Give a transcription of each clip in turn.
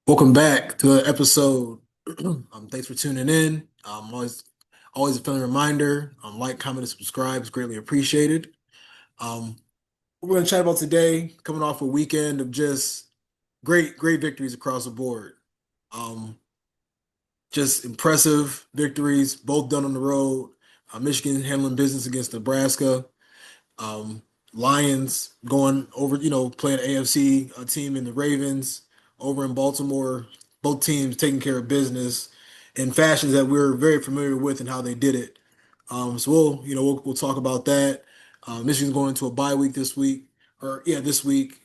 Welcome back to the episode. Thanks for tuning in. Always a friendly reminder. Like, comment, and subscribe is greatly appreciated. Um, what we're going to chat about today, coming off a weekend of just great victories across the board. Um, just impressive victories, both done on the road. Michigan handling business against Nebraska. Um, Lions going over, playing AFC team in the Ravens over in Baltimore. Both teams taking care of business in fashions that we're very familiar with and how they did it. So we'll talk about that. Michigan's going into a bye week this week, or yeah, this week.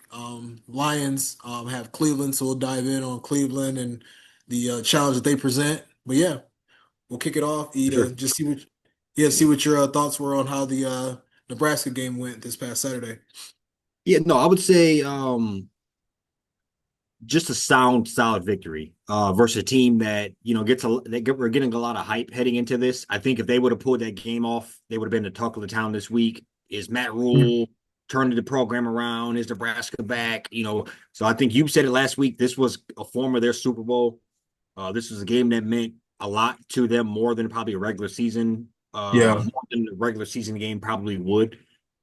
Lions have Cleveland, so we'll dive in on Cleveland and the challenge that they present. But yeah, we'll kick it off. Sure. Just see what your thoughts were on how the Nebraska game went this past Saturday. Yeah, no, I would say just a solid victory versus a team that we're getting a lot of hype heading into this. I think if they would have pulled that game off, they would have been the talk of the town this week. Is Matt Mhm. Rule turning the program around? Is Nebraska back? So I think you said it last week. This was a form of their Super Bowl. This was a game that meant a lot to them more than probably a regular season, Yeah, more than a regular season game probably would.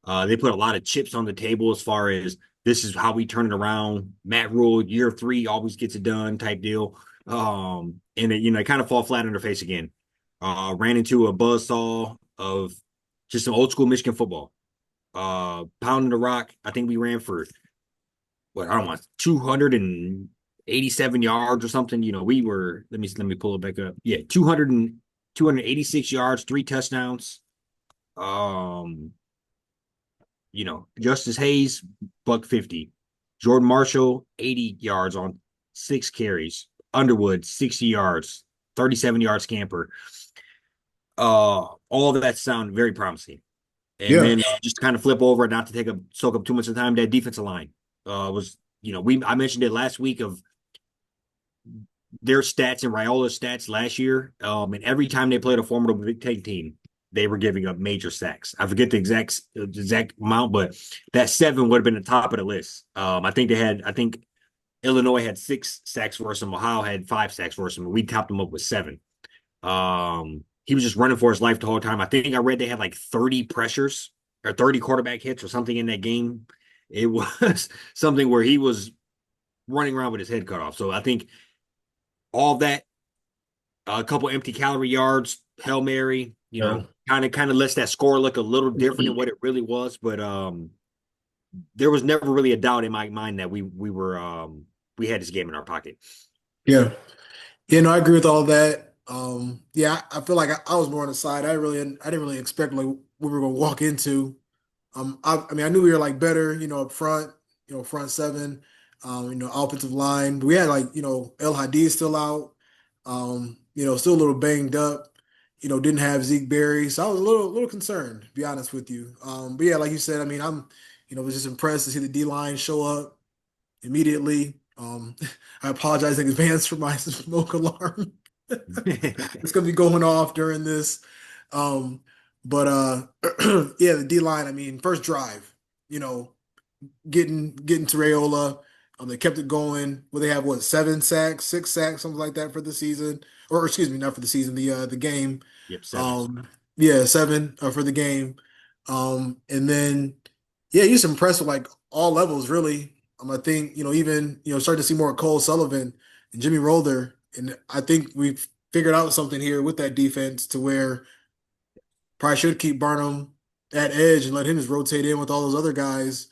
They put a lot of chips on the table as far as this is how we turn it around. Matt Rule, year three, always gets it done type deal. And it kind of fall flat on their face again. Ran into a buzzsaw of just some old school Michigan football. Pounding the rock. I think we ran for I don't know, 287 yards or something. We were, let me pull it back up. Yeah, 286 yards, three touchdowns. Um, Justice Hayes, buck 50. Jordan Marshall, 80 yards on six carries. Underwood, 60 yards, 37-yard scamper. All of that sound very promising. And yeah, then just kind of flip over, not to soak up too much of the time, that defensive line was, we I mentioned it last week of their stats and Raiola's stats last year. And every time they played a formidable Big Ten team, they were giving up major sacks. I forget the exact amount, but that seven would have been the top of the list. I think Illinois had six sacks versus them. Ohio had five sacks versus them. We topped them up with seven. He was just running for his life the whole time. I think I read they had like 30 pressures or 30 quarterback hits or something in that game. It was something where he was running around with his head cut off. So I think all that, a couple empty calorie yards, Hail Mary, yeah. kind of lets that score look a little different than what it really was. But there was never really a doubt in my mind that we had this game in our pocket. Yeah. Yeah, no, I agree with all that. Yeah, I feel like I was more on the side. I didn't really expect like what we were gonna walk into. I mean, I knew we were like better, up front, front seven, offensive line. But we had like, El Hadid still out, still a little banged up. Didn't have Zeke Berry, so I was a little concerned, to be honest with you. But yeah, like you said, I mean, was just impressed to see the D line show up immediately. I apologize in advance for my smoke alarm. It's gonna be going off during this. Um, but yeah, the D line, I mean, first drive, you know, getting to Rayola. They kept it going. Well, they have what, 7 sacks, 6 sacks, something like that for the season. Or excuse me, not for the season, the game. Yep, seven. Um, yeah, seven for the game. And then yeah, he's impressed with like all levels, really. I think, even, starting to see more Cole Sullivan and Jimmy Rolder. And I think we've figured out something here with that defense to where probably should keep Barnum at edge and let him just rotate in with all those other guys.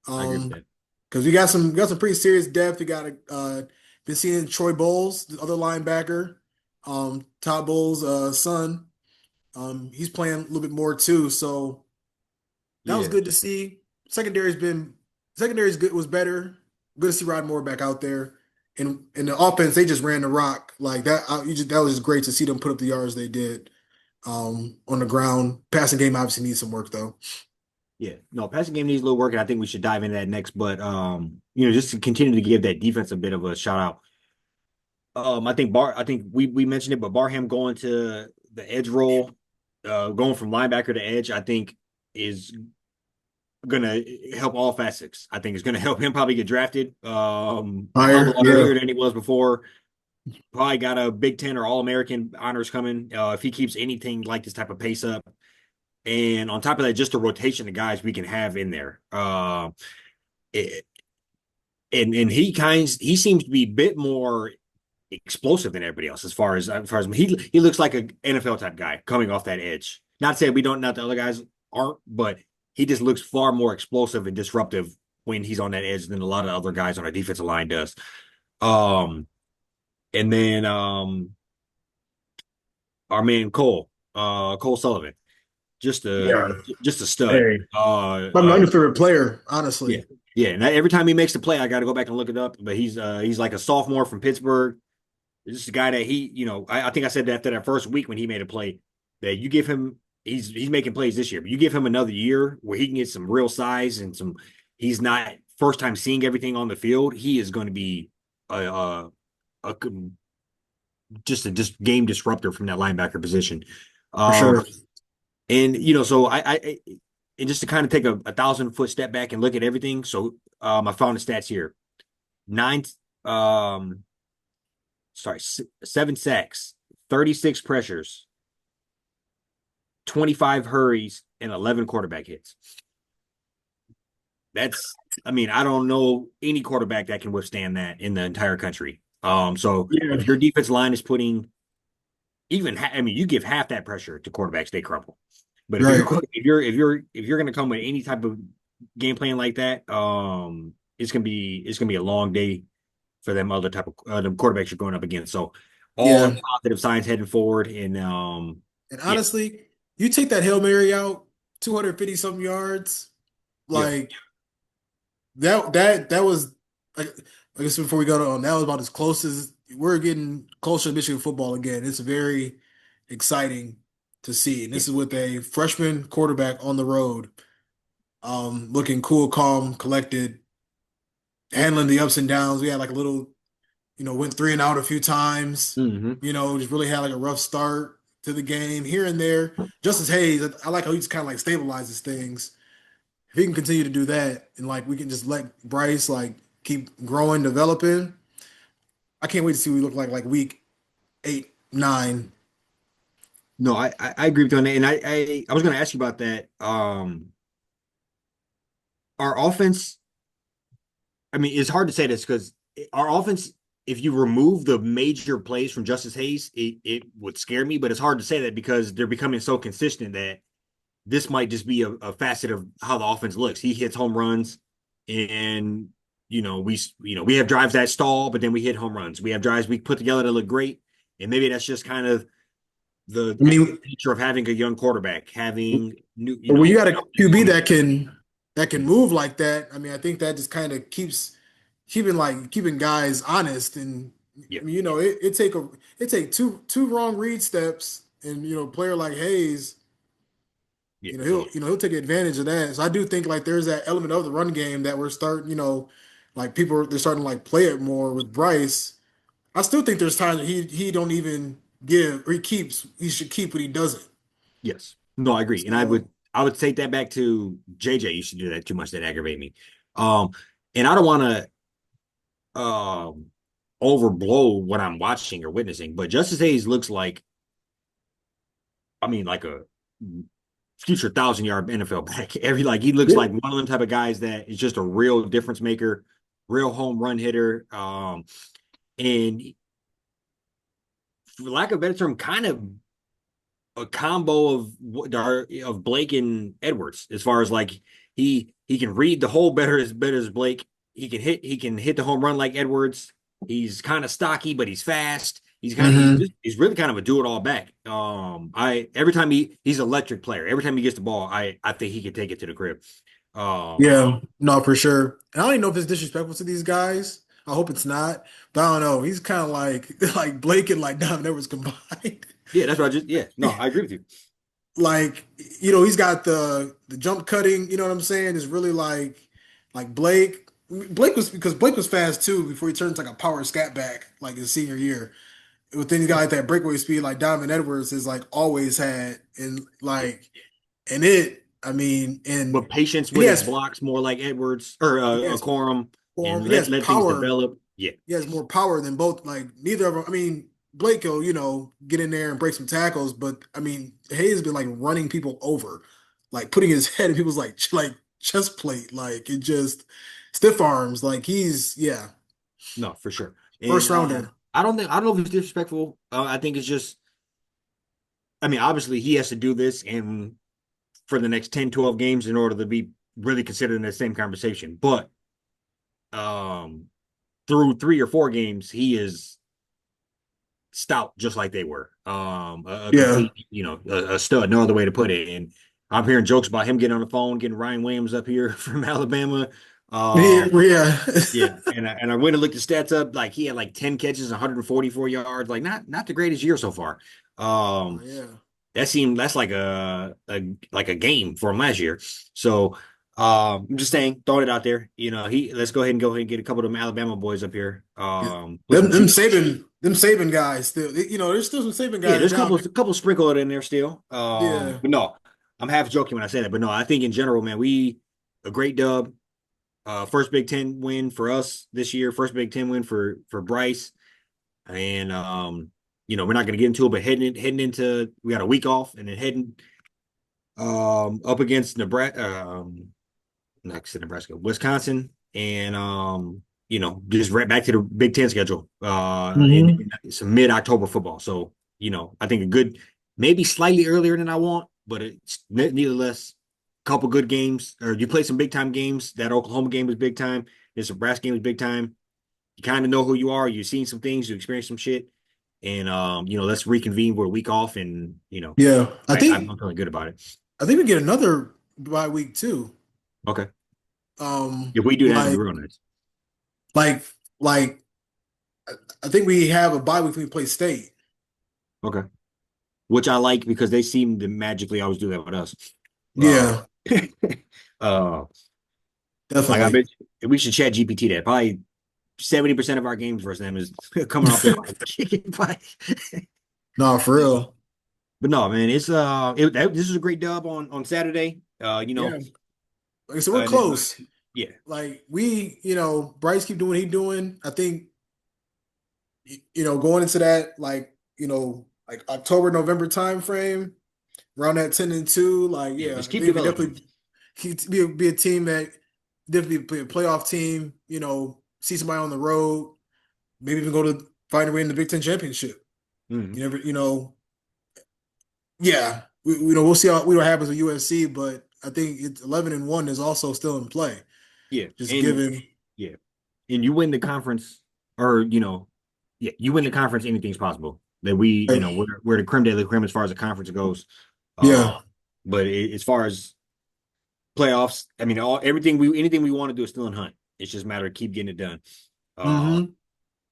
I agree with Um, that. because we got some pretty serious depth. We got been seeing Troy Bowles, the other linebacker, Todd Bowles' son. He's playing a little bit more too, so that was Yeah. good to see. Secondary's good was better. Good to see Rod Moore back out there. And in the offense, they just ran the rock like that. That was just great to see them put up the yards they did on the ground. Passing game obviously needs some work though. Yeah. No, passing game needs a little work, and I think we should dive into that next. But just to continue to give that defense a bit of a shout out. I think we mentioned it, but Barham going to the edge role, going from linebacker to edge, I think is gonna help all facets. I think it's gonna help him probably get drafted a hell of a Higher, lot yeah, earlier than he was before. Probably got a Big Ten or All American honors coming if he keeps anything like this type of pace up. And on top of that, just the rotation of guys we can have in there. It, and he seems to be a bit more explosive than everybody else as far as he looks like an NFL type guy coming off that edge. Not saying we don't not the other guys aren't, but he just looks far more explosive and disruptive when he's on that edge than a lot of other guys on our defensive line does. Um, and then our man Cole Sullivan, just a yeah. just a stud. Hey, my new favorite player, Yeah, honestly. yeah. And every time he makes the play, I got to go back and look it up. But he's like a sophomore from Pittsburgh. This is a guy that I think I said that after that first week when he made a play that you give him, he's making plays this year, but you give him another year where he can get some real size and some. He's not first time seeing everything on the field. He is going to be a, a, a just game disruptor from that linebacker position. For Um, sure. and so and just to kind of take a 1,000 foot step back and look at everything. So I found the stats here. Nine, um, sorry, 7 sacks, 36 pressures, 25 hurries, and 11 quarterback hits. That's, I mean, I don't know any quarterback that can withstand that in the entire country. So Yeah, if your defense line is putting I mean, you give half that pressure to quarterbacks, they crumble. But if right. you're going to come with any type of game plan like that, it's gonna be a long day for them other type of the quarterbacks you're going up against. So all Yeah. positive signs heading forward, and And yeah, honestly, you take that Hail Mary out, 250 something yards, yeah, like that was like I guess before we go on, that was about as close as we're getting closer to Michigan football again. It's very exciting to see. And yeah. this is with a freshman quarterback on the road, looking cool, calm, collected, handling the ups and downs. We had like a little, went three and out a few times, Hmm. just really had like a rough start to the game here and there. Justice Hayes, I like how he just kind of like stabilizes things. If he can continue to do that and like we can just let Bryce like keep growing, developing, I can't wait to see what we look like week 8, 9. No, I agree with you on that, and I was going to ask you about that. Our offense. I mean, it's hard to say this because our offense, if you remove the major plays from Justice Hayes, it would scare me. But it's hard to say that because they're becoming so consistent that this might just be a facet of how the offense looks. He hits home runs, and we have drives that stall, but then we hit home runs. We have drives we put together that look great, and maybe that's just kind of the I mean, nature of having a young quarterback, having new, but when you got a QB new. that can move like that, I mean, I think that just kind of keeping guys honest. And Yeah, I mean, it take two wrong read steps, and player like Hayes, yeah. So he'll take advantage of that. So I do think like there's that element of the run game that we're starting, like they're starting to like play it more with Bryce. I still think there's times that he don't even give or he should keep what he doesn't. yes. No, I agree. And So I would take that back to JJ. You should do that too much. That aggravate me. Um, and I don't want to overblow what I'm watching or witnessing, but Justice Hayes looks like, I mean, like a future 1,000 yard NFL back. He looks yeah, like one of them type of guys that is just a real difference maker, real home run hitter. And for lack of a better term, kind of a combo of Blake and Edwards as far as like he can read the hole better as Blake. He can hit the home run like Edwards. He's kind of stocky, but he's fast. hmm He's really kind of a do it all back. I every time he's an electric player. Every time he gets the ball, I think he can take it to the crib. Um, Yeah, no, for sure. And I don't even know if it's disrespectful to these guys. I hope it's not, but I don't know. He's kind of like like Blake and like Donovan Edwards combined. yeah, that's what yeah, no, I agree with you. Like he's got the jump cutting. You know what I'm saying? It's really like Blake. Blake was because Blake was fast too before he turned like a power scat back like his senior year. But then he's got like that breakaway speed like Donovan Edwards has like always had, and Yeah, like and it. I mean, But patience and he with his has blocks, more like Edwards or he has Corum, and he has let things power. develop. Yeah, He has more power than both. Like neither of them. I mean, Blake will get in there and break some tackles, but I mean, Hayes has been like running people over, like putting his head in people's like chest plate, like it just stiff arms. Like he's yeah, no, for sure. And first rounder. I don't know if it's disrespectful. I think it's just, I mean, obviously he has to do this and for the next 10, 12 games in order to be really considered in the same conversation. But um through 3 or 4 games, he is stout just like they were. A Yeah, complete, a stud, no other way to put it. And I'm hearing jokes about him getting on the phone, getting Ryan Williams up here from Alabama. yeah, Um, yeah. yeah, and I went and looked the stats up. Like he had like 10 catches, 144 yards. Like not the greatest year so far. Oh, Um, yeah. that's like a game for him last year. So I'm just saying, throwing it out there. He let's go ahead and get a couple of them Alabama boys up here. Yeah. Put some juice. Them Saban guys still. There's still some Saban Yeah, guys there's down a couple sprinkled in there still. there. Yeah, But no, I'm half joking when I say that. But no, I think in general, man, we a great dub. First Big Ten win for us this year. First Big Ten win for Bryce. And we're not going to get into it, but heading into we got a week off, and then heading up against Nebraska, next to Nebraska, Wisconsin, and just right back to the Big Ten schedule. yeah. In some mid October football. So I think a good, maybe slightly earlier than I want, but it's nevertheless a couple good games. Or you play some big time games. That Oklahoma game was big time. This Nebraska game was big time. You kind of know who you are. You've seen some things. You experienced some shit, and let's reconvene. We're a week off, and Yeah, I'm feeling good about it. I think we get another bye week too. Okay, Um, if we do that, it'd be like real nice. like like I think we have a bye week when we play State. Okay. Which I like because they seem to magically always do that with us. Uh, Yeah, uh, like I definitely. bet we should chat GPT that. Probably 70% of our games versus them is coming off their kicking fight. No, for real. But no, man, this is a great dub on Saturday. Yeah, like I said, we're And then close. yeah, Like Bryce keep doing what he doing. I think going into that like October November time frame around that 10-2. Like yeah, yeah, just I keep think we developing. definitely be a team that definitely be a playoff team. See somebody on the road, maybe even go to find a way in the Big Ten championship. Mhm. You never, yeah, we'll see what happens with USC, but I think 11-1 is also still in play. Yeah, Just and given, yeah, and you win the conference, or yeah, you win the conference. Anything's possible. That we're the creme de la creme as far as the conference goes. Uh, yeah, but as far as playoffs, I mean, anything we want to do is still in hunt. It's just a matter of keep getting it done. Uh, hmm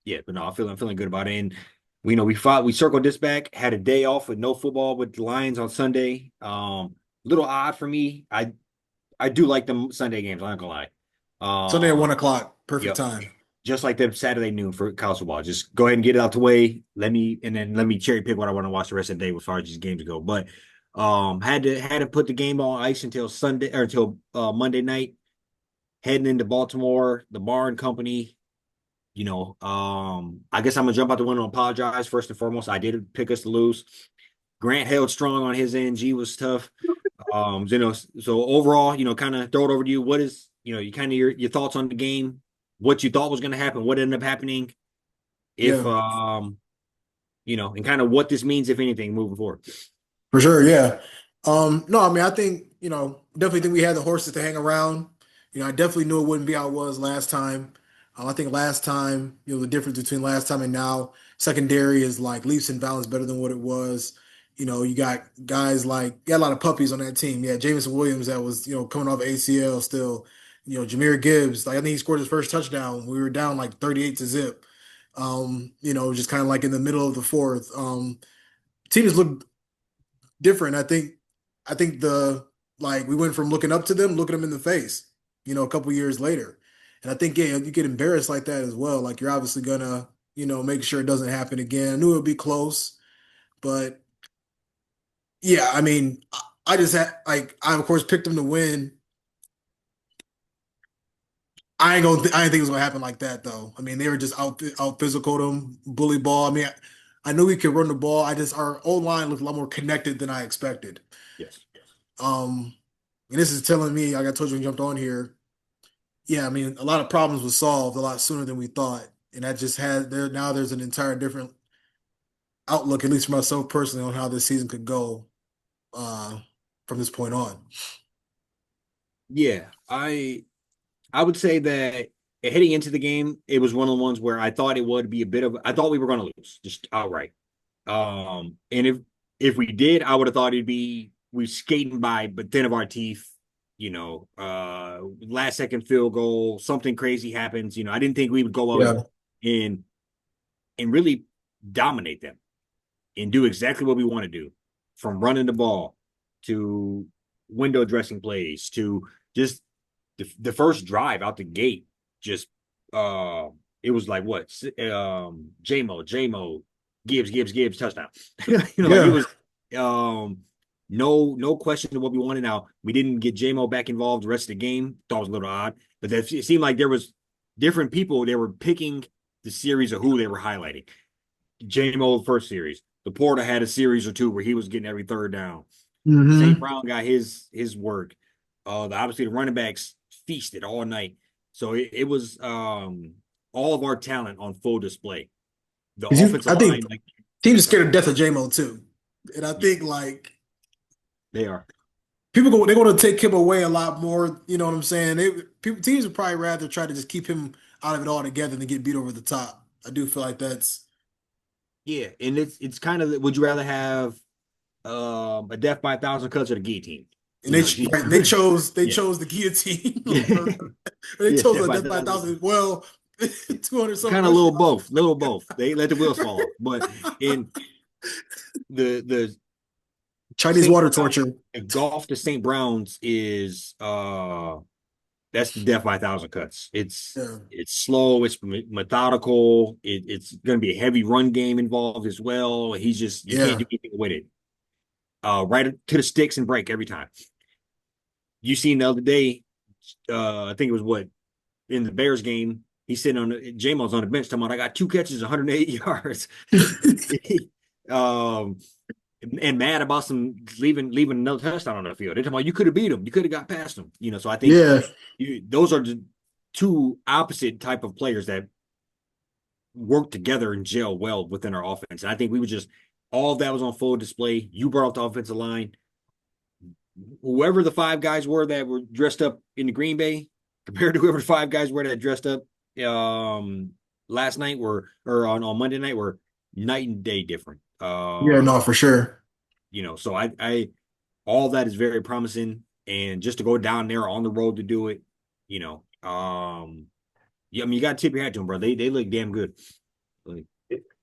yeah, but no, I'm feeling good about it. And we circled this back, had a day off with no football with the Lions on Sunday. Little odd for me. I do like them Sunday games. I'm not gonna lie. Sunday at Um, 1 o'clock, perfect yep. time. Just like the Saturday noon for college football. Just go ahead and get it out the way. Let me cherry pick what I want to watch the rest of the day as far as these games go. But had to put the game on ice until Sunday or until Monday night. Heading into Baltimore, the Bar and Company. I guess I'm gonna jump out the window and apologize first and foremost. I did pick us to lose. Grant held strong on his end. G was tough. So overall, kind of throw it over to you. What is, you kind of your thoughts on the game, what you thought was going to happen, what ended up happening, if Yeah. and kind of what this means, if anything, moving forward. For sure, yeah. No, I mean, I think, definitely think we had the horses to hang around. I definitely knew it wouldn't be how it was last time. I think last time, the difference between last time and now, secondary is like leaps and bounds better than what it was. You got guys like, you got a lot of puppies on that team. Yeah, Jameson Williams that was, coming off ACL still. Jahmyr Gibbs, like I think he scored his first touchdown. We were down like 38-0. Just kind of like in the middle of the fourth. Teams look different. I think the like we went from looking up to them, looking them in the face, a couple years later. And I think yeah, you get embarrassed like that as well. Like you're obviously gonna, make sure it doesn't happen again. I knew it would be close, but yeah, I mean, I just had like I of course picked them to win. I didn't think it was gonna happen like that though. I mean, they were just out physical them, bully ball. I mean, I knew we could run the ball. I just our O line looked a lot more connected than I expected. Yes. Um, and this is telling me, like I told you when you jumped on here, yeah, I mean, a lot of problems were solved a lot sooner than we thought, and that just had there now. There's an entire different outlook, at least for myself personally, on how this season could go uh, from this point on. Yeah, I would say that heading into the game, it was one of the ones where I thought it would be a bit of I thought we were going to lose just outright. And if we did, I would have thought it'd be we skating by but thin of our teeth. Last second field goal, something crazy happens. I didn't think we would go out Yeah. and and really dominate them and do exactly what we want to do, from running the ball to window dressing plays to just the first drive out the gate. Just uh, it was like what JMO Gibbs touchdown. Like it Yeah. was um no question of what we wanted. Now we didn't get JMO back involved the rest of the game. Thought it was a little odd, but that it seemed like there was different people. They were picking the series of who they were highlighting. JMO first series. Laporta had a series or two where he was getting every third down. St. Hmm. Brown got his work. Obviously the running backs feasted all night. So it was all of our talent on full display. The Because offensive I think line, like, teams are sorry, scared of death of JMO too, and I yeah, think like they are. they're going to take him away a lot more. You know what I'm saying? Teams would probably rather try to just keep him out of it altogether than get beat over the top. I do feel like that's Yeah, and it's kind of would you rather have a death by a thousand cuts or the guillotine? and they She, right, they yeah, chose the guillotine yeah, or they yeah, chose death the by a death by a thousand. thousand. Well, 200 something Kind of rushing little both. They let the wheels fall off, but in the Chinese St. water Brown, torture. the golf to St. Brown's is that's the death by a thousand cuts. Yeah, It's slow, it's methodical, it's going to be a heavy run game involved as well. He's just you can't yeah. do anything with it. Right to the sticks and break every time. You seen the other day, I think it was what in the Bears game. He's sitting on Jamal's on the bench talking about I got two catches, 108 yards. um, and mad about some leaving another touchdown on the field. They're talking about you could have beat him, you could have got past him. So I think Yeah. those are the two opposite type of players that work together and gel well within our offense. And I think we were just all of that was on full display. You brought up the offensive line. Whoever the five guys were that were dressed up in the Green Bay, compared to whoever the five guys were that dressed up last night or on Monday night were night and day different. Yeah, no, for sure. So I all that is very promising. And just to go down there on the road to do it, you know, yeah, I mean, you got to tip your hat to them, bro. They look damn good. Like,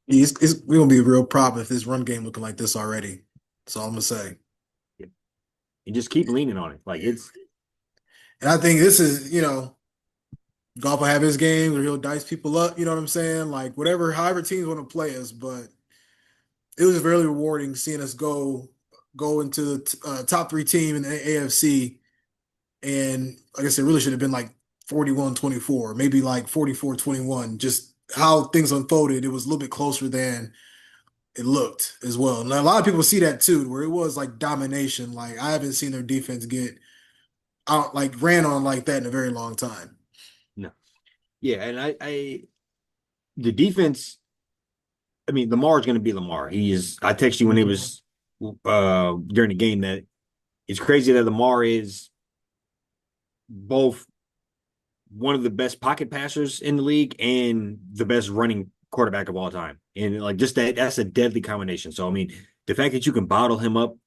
We're gonna be a real problem if this run game looking like this already. That's all I'm gonna say. yeah. And just keep leaning on it. Like it's And I think this is, golf will have his game where he'll dice people up. You know what I'm saying? Like whatever, however teams want to play us. But it was very rewarding seeing us go into the top three team in the AFC. And like I said, really should have been like 41-24, maybe like 44-21. Just how things unfolded, it was a little bit closer than it looked as well. And a lot of people see that too, where it was like domination. Like I haven't seen their defense get out like ran on like that in a very long time. no, yeah. And I the defense. I mean, Lamar is going to be Lamar. He is. I texted you when it Mhm. was during the game that it's crazy that Lamar is both one of the best pocket passers in the league and the best running quarterback of all time. And like just that's a deadly combination. So I mean, the fact that you can bottle him up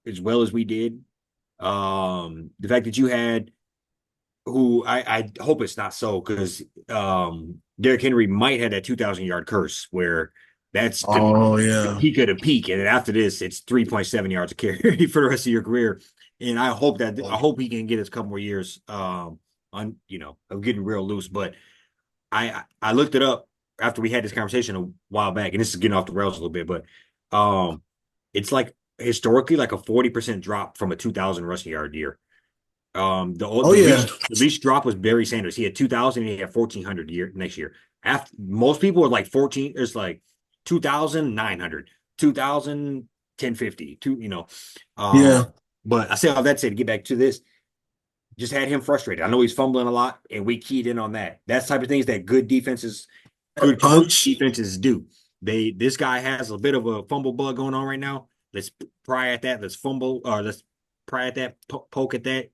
as well as we did, the fact that you had who I hope it's not so because Derrick Henry might have that 2,000 yard curse where that's Oh the yeah. peak of the peak, and then after this, it's 3.7 yards a carry for the rest of your career. And I hope he can get us a couple more years on of getting real loose. But I looked it up after we had this conversation a while back, and this is getting off the rails a little bit, but um, it's like historically like a 40% drop from a 2,000 rushing yard year. Oh yeah, The least drop was Barry Sanders. He had 2,000 and he had 1,400 year next year. After most people were like 14, it's like 2,900, 2,000, 1050, two, you know. yeah. But I say all that to say to get back to this, just had him frustrated. I know he's fumbling a lot, and we keyed in on that. That's the type of things that good defenses, good coach Punch. defenses do. This guy has a bit of a fumble bug going on right now. Let's pry at that. Let's fumble or let's pry at that, poke at that,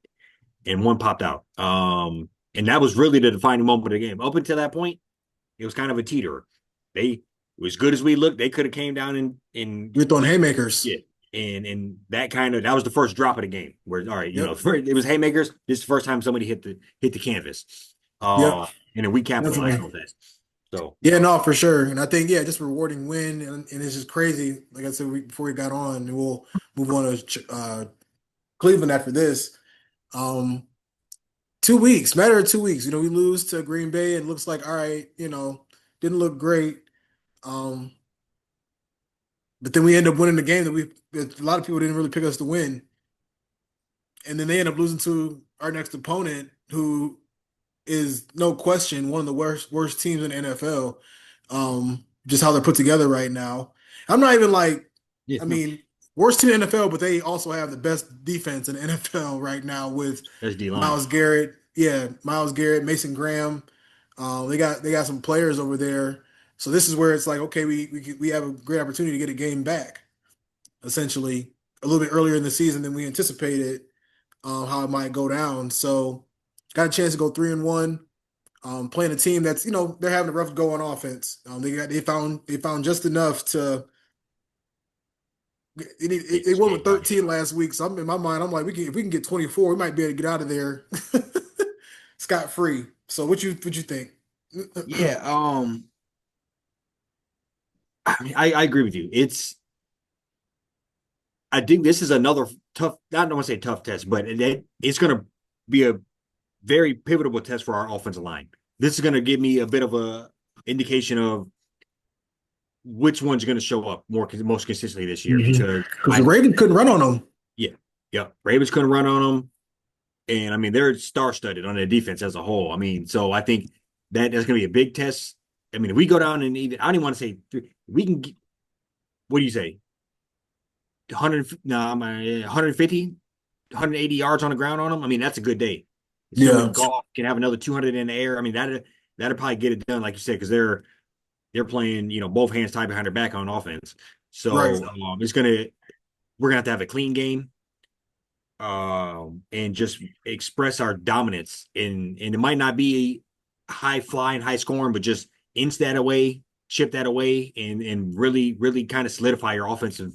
and one popped out. And that was really the defining moment of the game. Up until that point, it was kind of a teeter. They as good as we looked, they could have came down and We're throwing we haymakers. yeah. And that was the first drop of the game. Where all right, Yep. it was haymakers. This is the first time somebody hit the canvas. Yep. And then we capitalized Definitely. on that. So Yeah, no, for sure. And I think, yeah, just a rewarding win. And it's just crazy. Like I said, before we got on, and we'll move on to Cleveland after this. Um, 2 weeks, matter of 2 weeks. We lose to Green Bay and it looks like, all right, didn't look great. Um, but then we end up winning the game that a lot of people didn't really pick us to win. And then they end up losing to our next opponent, who is no question one of the worst teams in the NFL. Just how they're put together right now. I'm not even like, yeah, I no, mean, worst team in the NFL, but they also have the best defense in the NFL right now with that's D line. Myles Garrett. Yeah, Myles Garrett, Mason Graham. They got some players over there. So this is where it's like, okay, we have a great opportunity to get a game back, essentially a little bit earlier in the season than we anticipated, how it might go down. So got a chance to go 3-1, playing a team that's they're having a rough go on offense. They found just enough to. They won with Escape out here. 13 last week, so I'm in my mind. I'm like, if we can get 24, we might be able to get out of there scot free. So what you think? Yeah, I mean, I agree with you. I think this is another tough, I don't want to say tough test, but it's going to be a very pivotal test for our offensive line. This is going to give me a bit of a indication of which one's going to show up most consistently this year because Because the I Ravens couldn't run on them. yeah, yeah, Ravens couldn't run on them, and I mean they're star studded on their defense as a whole. I mean, so I think that's going to be a big test. I mean, if we go down and even I don't even want to say we can. What do you say? 100 no, 150, 180 yards on the ground on them. I mean, that's a good day. Assuming Yeah, Goff can have another 200 in the air. I mean, that'll probably get it done, like you said, because they're playing, both hands tied behind their back on offense. right. So we're gonna have to have a clean game, and just express our dominance. And it might not be high flying, high scoring, but just inch that away, chip that away, and really, really kind of solidify your offensive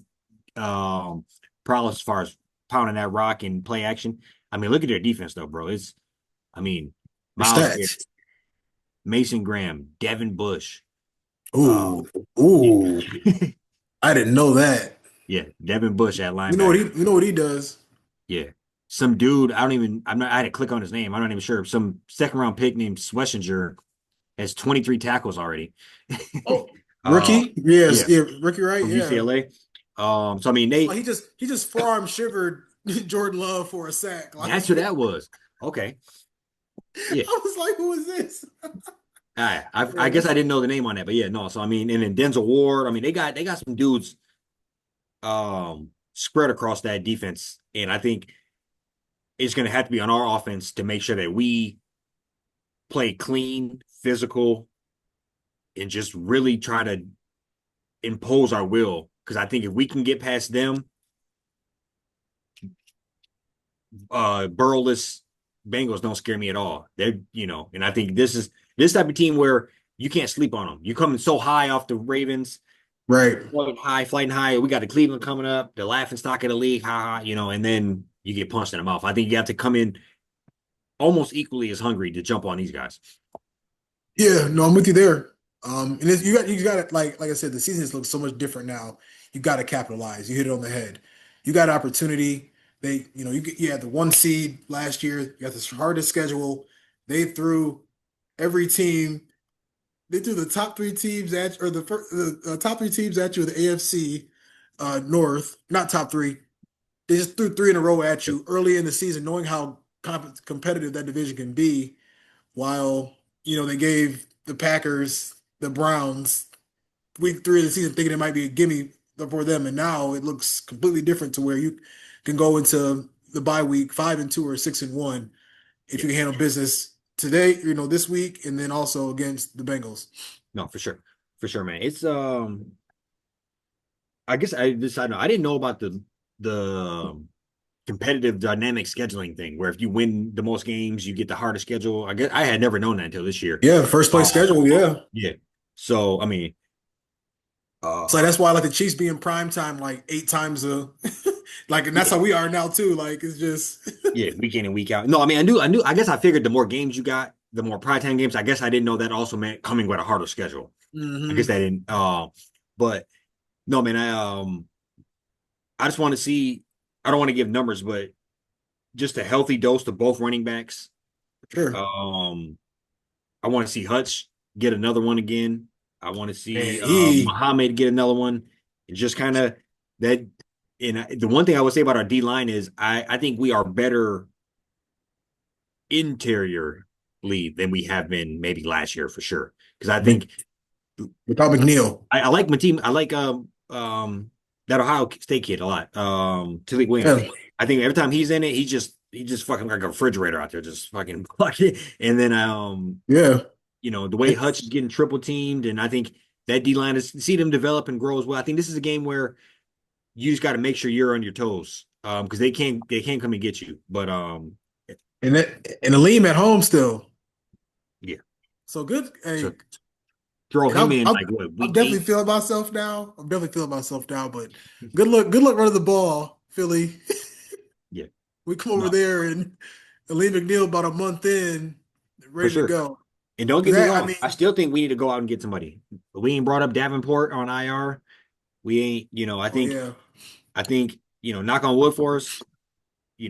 prowess as far as pounding that rock and play action. I mean, look at their defense though, bro. I mean, Your Miles Garrett, stats. Mason Graham, Devin Bush. Uh, Ooh, yeah, ooh. I didn't know that. yeah, Devin Bush at You know what he? linebacker. You know what he does? Yeah, some dude. I'm not. I had to click on his name. I'm not even sure. Some second round pick named Schlesinger has 23 tackles already. Oh, uh, rookie. Yes, yeah, yeah, rookie, right? from Yeah. UCLA. So I mean, Oh, he just forearm shivered Jordan Love for a sack. Like that's what that was. Okay, yeah. I was like, who is this? I Yeah, guess I didn't know the name on that, but yeah, no. So I mean, and then Denzel Ward. I mean, they got some dudes spread across that defense, and I think it's going to have to be on our offense to make sure that we play clean, physical, and just really try to impose our will. Because I think if we can get past them, Burrowless Bengals don't scare me at all. And I think this type of team where you can't sleep on them. You coming so high off the Ravens, right. flighting high. We got the Cleveland coming up, the laughing stock of the league, ha ha, and then you get punched in the mouth. I think you have to come in almost equally as hungry to jump on these guys. Yeah, no, I'm with you there. And you got it. Like I said, the season just looks so much different now. You got to capitalize. You hit it on the head. You got opportunity. You had the 1 seed last year. You got the hardest schedule. They threw every team. They threw the top three teams at or the top three teams at you in the AFC. North, not top three. They just threw three in a row at you early in the season, knowing how competitive that division can be. While they gave the Packers, the Browns, week three of the season, thinking it might be a gimme for them, and now it looks completely different to where you can go into the bye week 5-2 or 6-1 if Yeah. you can handle business today, this week, and then also against the Bengals. No, for sure, man. It's I guess I know I didn't know about the competitive dynamic scheduling thing where if you win the most games, you get the hardest schedule. I guess I had never known that until this year. Yeah, first place schedule. Yeah, Yeah. So I mean, so uh, that's why like the Chiefs be in prime time like 8 times a like, and that's yeah, how we are now too. Like it's just yeah, week in and week out. No, I mean, I guess I figured the more games you got, the more primetime games. I guess I didn't know that also meant coming with a harder schedule. I guess hmm that didn't. But no, man, I just want to see. I don't want to give numbers, but just a healthy dose to both running backs. sure. Um, I want to see Hutch get another one again. I want to see And he Muhammad get another one. And just kind of that. And the one thing I would say about our D line is I think we are better interiorly than we have been maybe last year for sure. Because I think without McNeil. I like my team. I like that Ohio State kid a lot. Talik Williams. Yeah, I think every time he's in it, he just fucking like a refrigerator out there, just fucking fucking. And then yeah. the way Hutch is getting triple teamed, and I think that D line is see them develop and grow as well. I think this is a game where you just got to make sure you're on your toes, because they can't come and get you. But And Aleem at home still. yeah, So good. so Hey, throw and him I'm in I'm like what I'm week definitely eight? feeling myself now. I'm definitely feeling myself now. But good luck running the ball, Philly. Yeah, We come over no, there and Aleem McNeil about a month in, for ready to sure. go. And don't Because get me that, I wrong, mean, I still think we need to go out and get somebody. We ain't brought up Davenport on IR. We ain't, oh yeah. I think, knock on wood for us, we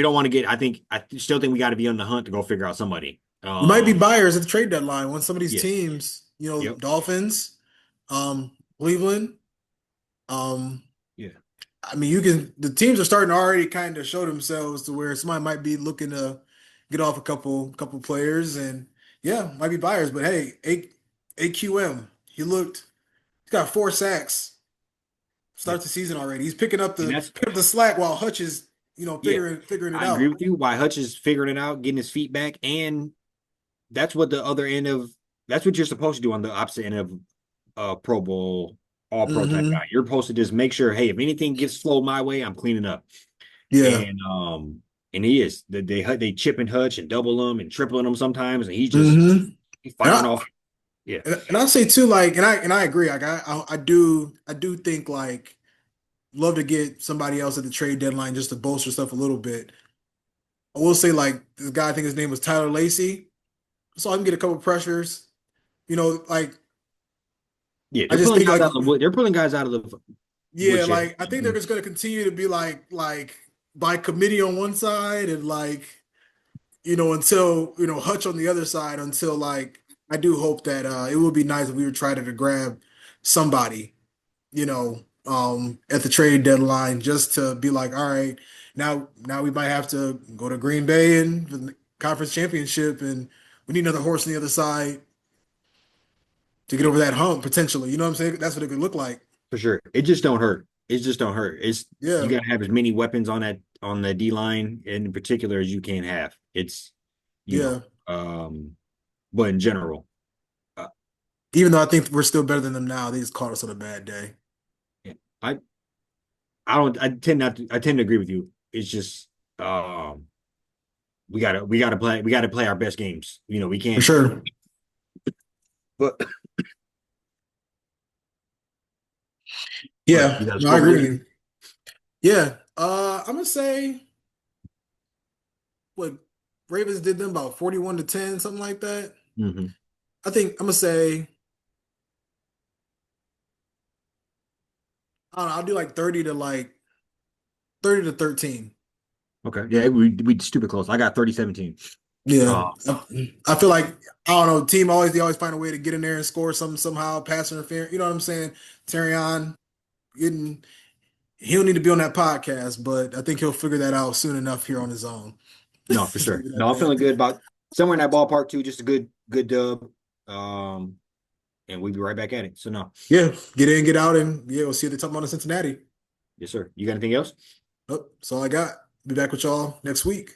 don't want to get, I still think we got to be on the hunt to go figure out somebody. You might be buyers at the trade deadline when some of these Yeah, teams, yep, Dolphins, Cleveland, um, yeah, I mean, the teams are starting to already kind of show themselves to where somebody might be looking to get off a couple players and yeah, might be buyers. But hey, AQM, he's got 4 sacks, yeah. starts the season already. He's And that's, picking up the slack while Hutch is, yeah, figuring it I agree out. with you. Why Hutch is figuring it out, getting his feet back. And that's what that's what you're supposed to do on the opposite end of Pro Bowl, all pro type guy. Hmm You're supposed to just make sure, hey, if anything gets flowed my way, I'm cleaning up. Yeah. And he is. They chip and hutch and double him and tripling him sometimes, and hmm he's And firing off. Yeah, I say too, like, and I agree. Like, I do think like love to get somebody else at the trade deadline just to bolster stuff a little bit. I will say like this guy, I think his name was Tyler Lacey. So I can get a couple pressures. Like yeah. I They're just pulling think guys like out of the wood. They're pulling guys out of the yeah, woodshed. like I think they're just gonna continue to be like by committee on one side and like until Hutch on the other side until like I do hope that it would be nice if we would try to grab somebody at the trade deadline just to be like, all right, now we might have to go to Green Bay and for the conference championship, and we need another horse on the other side to get Yeah, over that hump potentially. You know what I'm saying? That's what it could look like. for sure. It just don't hurt. It just don't hurt. It's you Yeah, got to have as many weapons on the D line in particular as you can have. It's you yeah. know, um, but in general, uh, Even though I think we're still better than them now, they just caught us on a bad day. yeah, I I don't I tend not to I tend to agree with you. It's just we gotta play our best games. We For can't. sure. But Yeah, you got a no, I score for agree with this? you. Yeah. I'm gonna say what Ravens did them about 41-10, something like that. Hmm. I think I'm gonna say I don't know, I'll do like 30-13. Okay. Yeah, we stupid close. I got 30-17. Yeah. Uh, I feel like I don't know, team they always find a way to get in there and score something somehow, pass interference, you know what I'm saying? Terry on getting He'll need to be on that podcast, but I think he'll figure that out soon enough here on his own. No, for Let's sure. leave it No, at I'm feeling that. good about somewhere in that ballpark too. Just a good dub. Um, and we'll be right back at it. So no, Yeah, get in, get out, and yeah, we'll see you at the top about in Cincinnati. yes, sir. You got anything else? Oh, that's all I got. Be back with y'all next week.